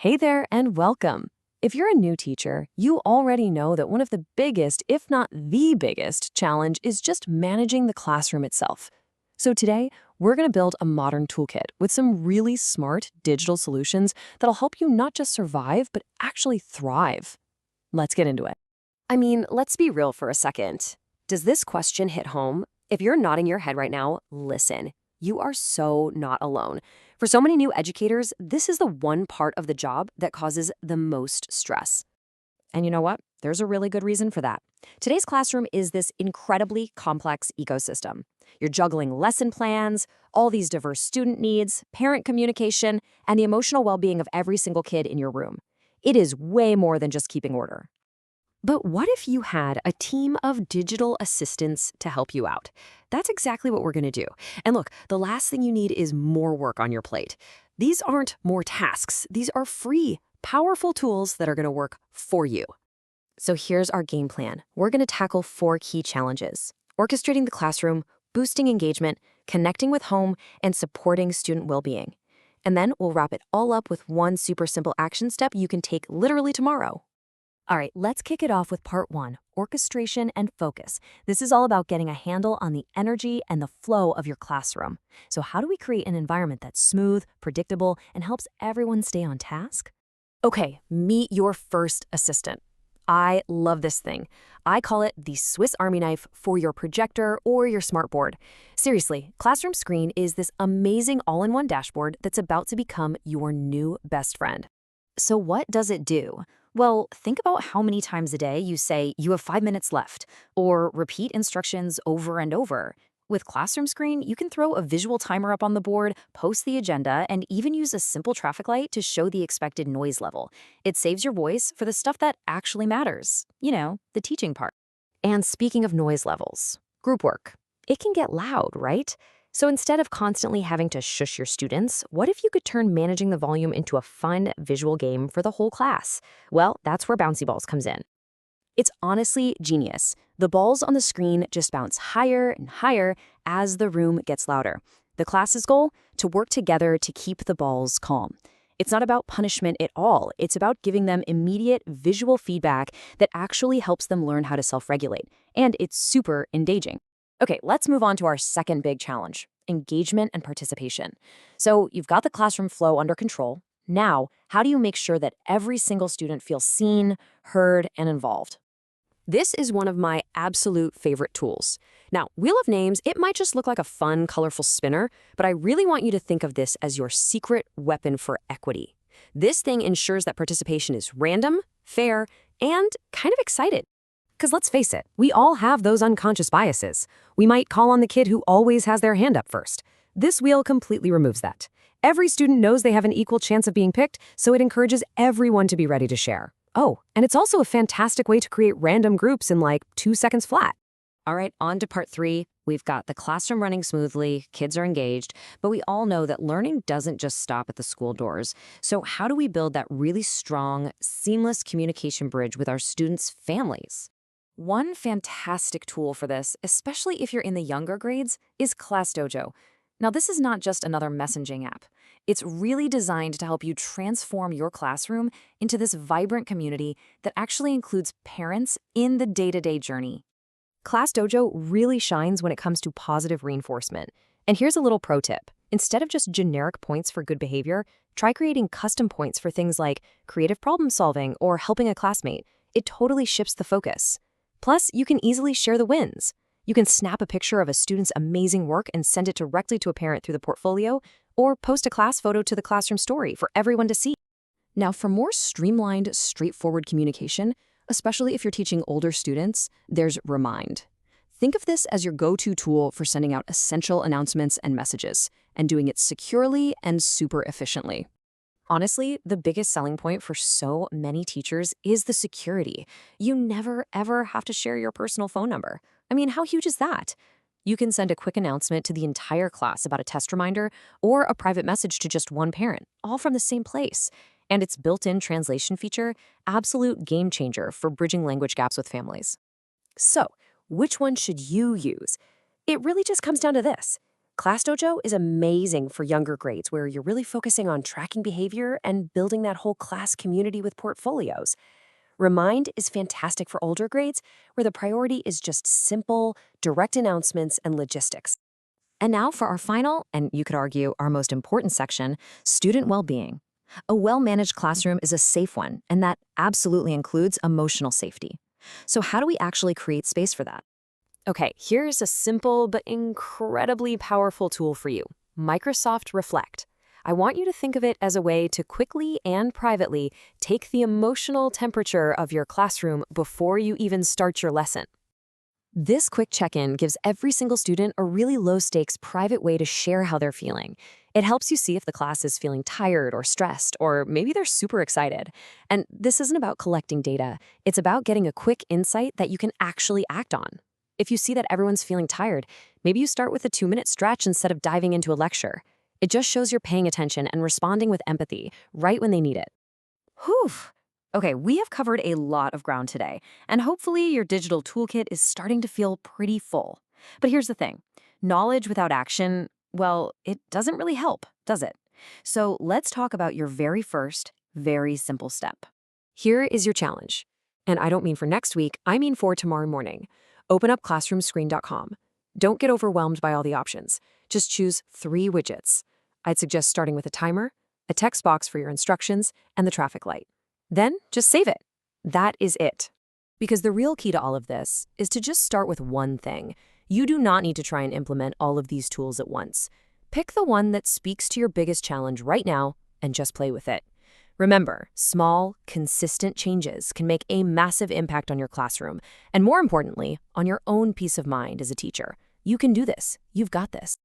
Hey there and welcome. If you're a new teacher, you already know that one of the biggest, if not the biggest, challenge is just managing the classroom itself. So today, we're going to build a modern toolkit with some really smart digital solutions that'll help you not just survive, but actually thrive. Let's get into it. I mean, let's be real for a second. Does this question hit home? If you're nodding your head right now, listen. You are so not alone. For so many new educators, this is the one part of the job that causes the most stress. And you know what? There's a really good reason for that. Today's classroom is this incredibly complex ecosystem. You're juggling lesson plans, all these diverse student needs, parent communication, and the emotional well-being of every single kid in your room. It is way more than just keeping order. But what if you had a team of digital assistants to help you out? That's exactly what we're going to do. And look, the last thing you need is more work on your plate. These aren't more tasks. These are free, powerful tools that are going to work for you. So here's our game plan. We're going to tackle 4 key challenges: orchestrating the classroom, boosting engagement, connecting with home, and supporting student well-being. And then we'll wrap it all up with one super simple action step you can take literally tomorrow. All right, let's kick it off with part 1, orchestration and focus. This is all about getting a handle on the energy and the flow of your classroom. So how do we create an environment that's smooth, predictable, and helps everyone stay on task? Okay, meet your first assistant. I love this thing. I call it the Swiss Army knife for your projector or your smartboard. Seriously, Classroom Screen is this amazing all-in-one dashboard that's about to become your new best friend. So what does it do? Well, think about how many times a day you say you have 5 minutes left, or repeat instructions over and over. With Classroom Screen, you can throw a visual timer up on the board, post the agenda, and even use a simple traffic light to show the expected noise level. It saves your voice for the stuff that actually matters. You know, the teaching part. And speaking of noise levels, group work. It can get loud, right? So instead of constantly having to shush your students, what if you could turn managing the volume into a fun visual game for the whole class? Well, that's where Bouncy Balls comes in. It's honestly genius. The balls on the screen just bounce higher and higher as the room gets louder. The class's goal? To work together to keep the balls calm. It's not about punishment at all. It's about giving them immediate visual feedback that actually helps them learn how to self-regulate. And it's super engaging. Okay, let's move on to our second big challenge: engagement and participation. So you've got the classroom flow under control. Now, how do you make sure that every single student feels seen, heard, and involved? This is one of my absolute favorite tools. Now, Wheel of Names, it might just look like a fun, colorful spinner, but I really want you to think of this as your secret weapon for equity. This thing ensures that participation is random, fair, and kind of excited. Because let's face it, we all have those unconscious biases. We might call on the kid who always has their hand up first. This wheel completely removes that. Every student knows they have an equal chance of being picked, so it encourages everyone to be ready to share. Oh, and it's also a fantastic way to create random groups in like 2 seconds flat. All right, on to part 3. We've got the classroom running smoothly, kids are engaged, but we all know that learning doesn't just stop at the school doors. So how do we build that really strong, seamless communication bridge with our students' families? One fantastic tool for this, especially if you're in the younger grades, is ClassDojo. Now, this is not just another messaging app. It's really designed to help you transform your classroom into this vibrant community that actually includes parents in the day-to-day journey. ClassDojo really shines when it comes to positive reinforcement. And here's a little pro tip. Instead of just generic points for good behavior, try creating custom points for things like creative problem solving or helping a classmate. It totally shifts the focus. Plus, you can easily share the wins. You can snap a picture of a student's amazing work and send it directly to a parent through the portfolio, or post a class photo to the classroom story for everyone to see. Now, for more streamlined, straightforward communication, especially if you're teaching older students, there's Remind. Think of this as your go-to tool for sending out essential announcements and messages, and doing it securely and super efficiently. Honestly, the biggest selling point for so many teachers is the security. You never, ever have to share your personal phone number. I mean, how huge is that? You can send a quick announcement to the entire class about a test reminder or a private message to just one parent, all from the same place. And its built-in translation feature, absolute game changer for bridging language gaps with families. So, which one should you use? It really just comes down to this. ClassDojo is amazing for younger grades where you're really focusing on tracking behavior and building that whole class community with portfolios. Remind is fantastic for older grades where the priority is just simple, direct announcements and logistics. And now for our final, and you could argue our most important section, student well-being. A well-managed classroom is a safe one, and that absolutely includes emotional safety. So how do we actually create space for that? Okay, here's a simple but incredibly powerful tool for you, Microsoft Reflect. I want you to think of it as a way to quickly and privately take the emotional temperature of your classroom before you even start your lesson. This quick check-in gives every single student a really low-stakes private way to share how they're feeling. It helps you see if the class is feeling tired or stressed, or maybe they're super excited. And this isn't about collecting data. It's about getting a quick insight that you can actually act on. If you see that everyone's feeling tired, maybe you start with a 2-minute stretch instead of diving into a lecture. It just shows you're paying attention and responding with empathy right when they need it. Whew! Okay, we have covered a lot of ground today, and hopefully your digital toolkit is starting to feel pretty full. But here's the thing. Knowledge without action, well, it doesn't really help, does it? So let's talk about your very first, very simple step. Here is your challenge. And I don't mean for next week, I mean for tomorrow morning. Open up classroomscreen.com. Don't get overwhelmed by all the options. Just choose 3 widgets. I'd suggest starting with a timer, a text box for your instructions, and the traffic light. Then just save it. That is it. Because the real key to all of this is to just start with one thing. You do not need to try and implement all of these tools at once. Pick the one that speaks to your biggest challenge right now and just play with it. Remember, small, consistent changes can make a massive impact on your classroom, and more importantly, on your own peace of mind as a teacher. You can do this. You've got this.